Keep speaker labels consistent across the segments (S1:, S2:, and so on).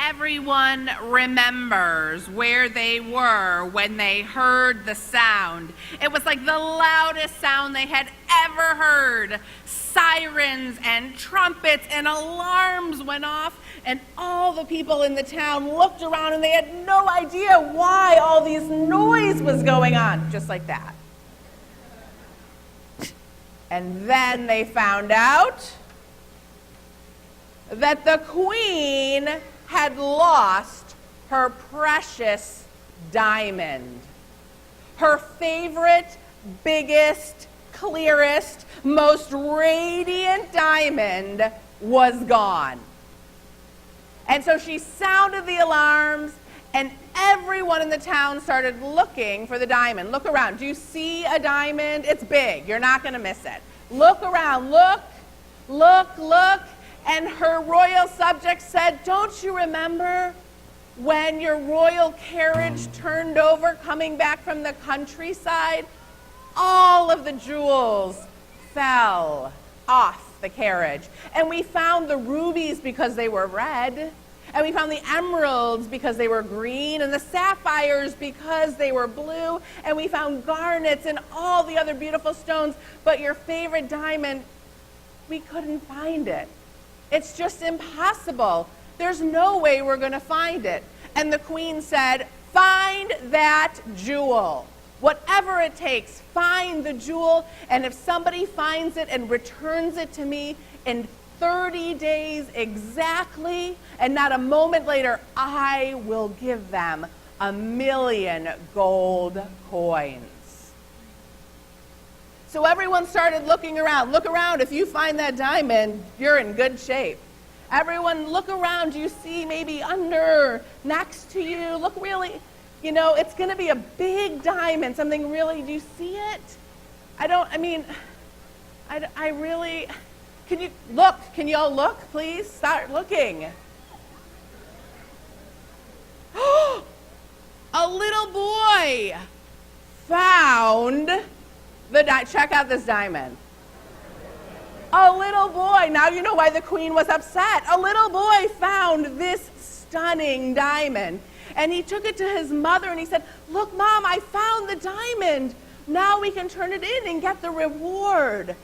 S1: everyone remembers where they were when they heard the sound. It was like the loudest sound they had ever heard. Sirens and trumpets and alarms went off, and all the people in the town looked around and they had no idea why all this noise was going on, just like that. And then they found out that the queen had lost her precious diamond. Her favorite, biggest, clearest, most radiant diamond was gone. And so she sounded the alarms, and everyone in the town started looking for the diamond. Look around. Do you see a diamond? It's big. You're not going to miss it. Look around. Look, look, look. And her royal subjects said, "Don't you remember when your royal carriage turned over coming back from the countryside? All of the jewels fell off the carriage. And we found the rubies because they were red. And we found the emeralds because they were green, and the sapphires because they were blue. And we found garnets and all the other beautiful stones. But your favorite diamond, we couldn't find it. It's just impossible. There's no way we're going to find it." And the queen said, "Find that jewel. Whatever it takes, find the jewel. And if somebody finds it and returns it to me in 30 days exactly, and not a moment later, I will give them 1,000,000 gold coins." So everyone started looking around. Look around. If you find that diamond, you're in good shape. Everyone, look around. Do you see maybe under, next to you? Look really, it's going to be a big diamond, something really, do you see it? I really, can you look? Can you all look, please? Start looking. A little boy found check out this diamond. A little boy, now you know why the queen was upset. A little boy found this stunning diamond, and he took it to his mother and he said, "Look, Mom, I found the diamond. Now we can turn it in and get the reward."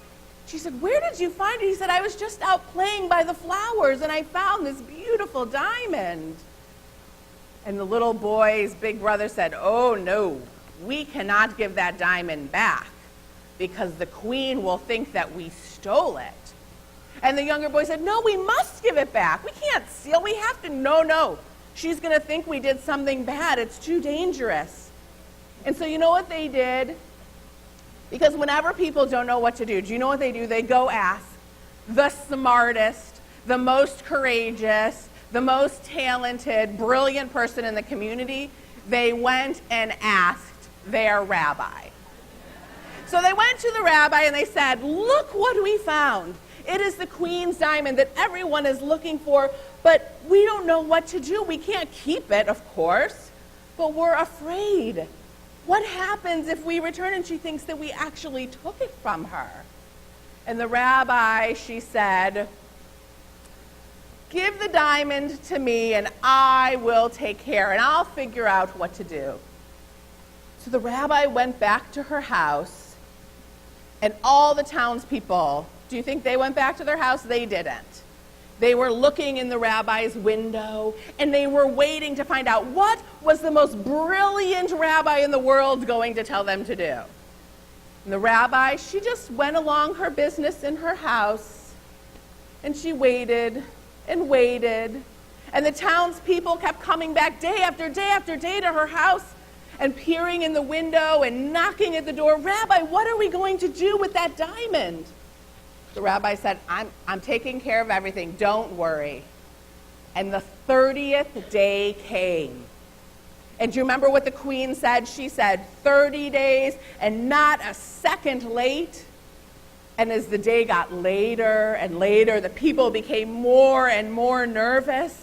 S1: She said, "Where did you find it?" He said, "I was just out playing by the flowers and I found this beautiful diamond." And the little boy's big brother said, "Oh no, we cannot give that diamond back, because the queen will think that we stole it." And the younger boy said, "No, we must give it back. We can't steal. We have to." No. She's going to think we did something bad. It's too dangerous. And so you know what they did? Because whenever people don't know what to do you know what they do? They go ask the smartest, the most courageous, the most talented, brilliant person in the community. They went and asked their rabbi. So they went to the rabbi and they said, "Look what we found. It is the queen's diamond that everyone is looking for, but we don't know what to do. We can't keep it, of course, but we're afraid. What happens if we return and she thinks that we actually took it from her?" And the rabbi, she said, "Give the diamond to me and I will take care, and I'll figure out what to do." So the rabbi went back to her house. And all the townspeople, do you think they went back to their house? They didn't. They were looking in the rabbi's window, and they were waiting to find out what was the most brilliant rabbi in the world going to tell them to do. And the rabbi, she just went along her business in her house, and she waited and waited. And the townspeople kept coming back day after day after day to her house, and peering in the window and knocking at the door. "Rabbi, what are we going to do with that diamond?" The rabbi said, I'm taking care of everything. Don't worry. And the 30th day came. And do you remember what the queen said? She said, 30 days and not a second late. And as the day got later and later, the people became more and more nervous.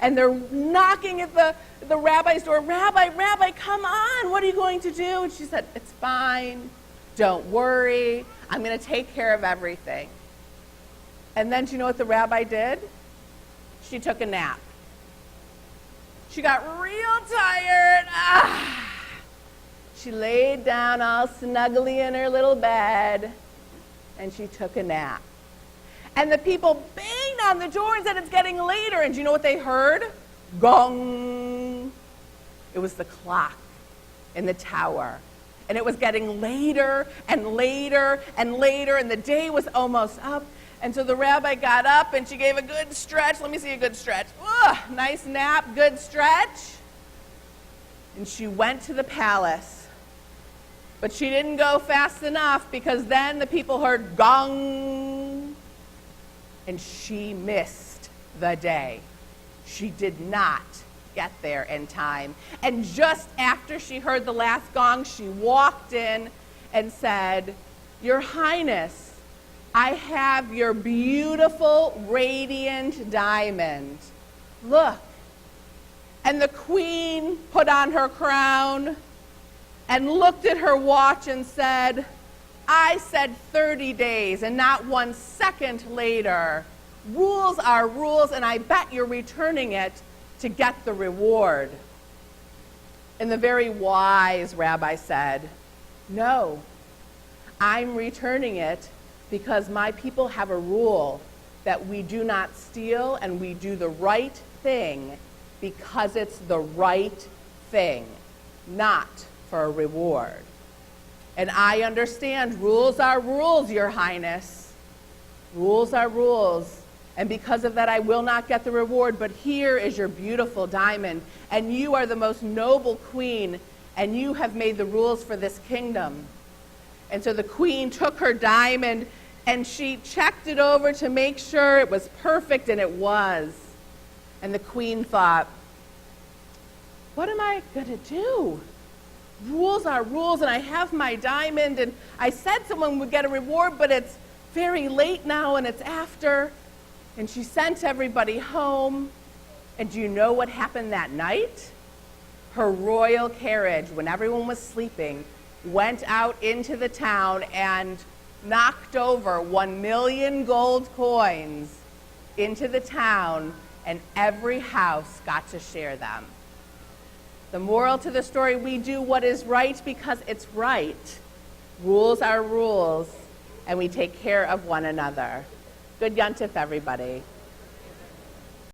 S1: And they're knocking at the rabbi's door. Rabbi, come on. What are you going to do? And she said, "It's fine. Don't worry. I'm going to take care of everything." And then do you know what the rabbi did? She took a nap. She got real tired. She laid down all snuggly in her little bed, and she took a nap. And the people banged on the door and said, it's getting later. And do you know what they heard? Gong. It was the clock in the tower. And it was getting later and later and later, and the day was almost up. And so the rabbi got up, and she gave a good stretch. Let me see a good stretch. Nice nap, good stretch. And she went to the palace. But she didn't go fast enough, because then the people heard gong. And she missed the day. She did not get there in time. And just after she heard the last gong, she walked in and said, Your Highness, I have your beautiful, radiant diamond. Look. And the queen put on her crown and looked at her watch and said, I said 30 days and not 1 second later. Rules are rules, and I bet you're returning it to get the reward. And the very wise rabbi said, No, I'm returning it because my people have a rule that we do not steal and we do the right thing because it's the right thing, not for a reward. And I understand rules are rules, Your Highness. Rules are rules. And because of that, I will not get the reward. But here is your beautiful diamond. And you are the most noble queen. And you have made the rules for this kingdom. And so the queen took her diamond and she checked it over to make sure it was perfect. And it was. And the queen thought, what am I going to do? Rules are rules, and I have my diamond, and I said someone would get a reward, but it's very late now, and it's after. And she sent everybody home. And do you know what happened that night? Her royal carriage, when everyone was sleeping, went out into the town and knocked over 1 million gold coins into the town, and every house got to share them. The moral to the story, we do what is right because it's right. Rules are rules, and we take care of one another. Good Yontif, everybody.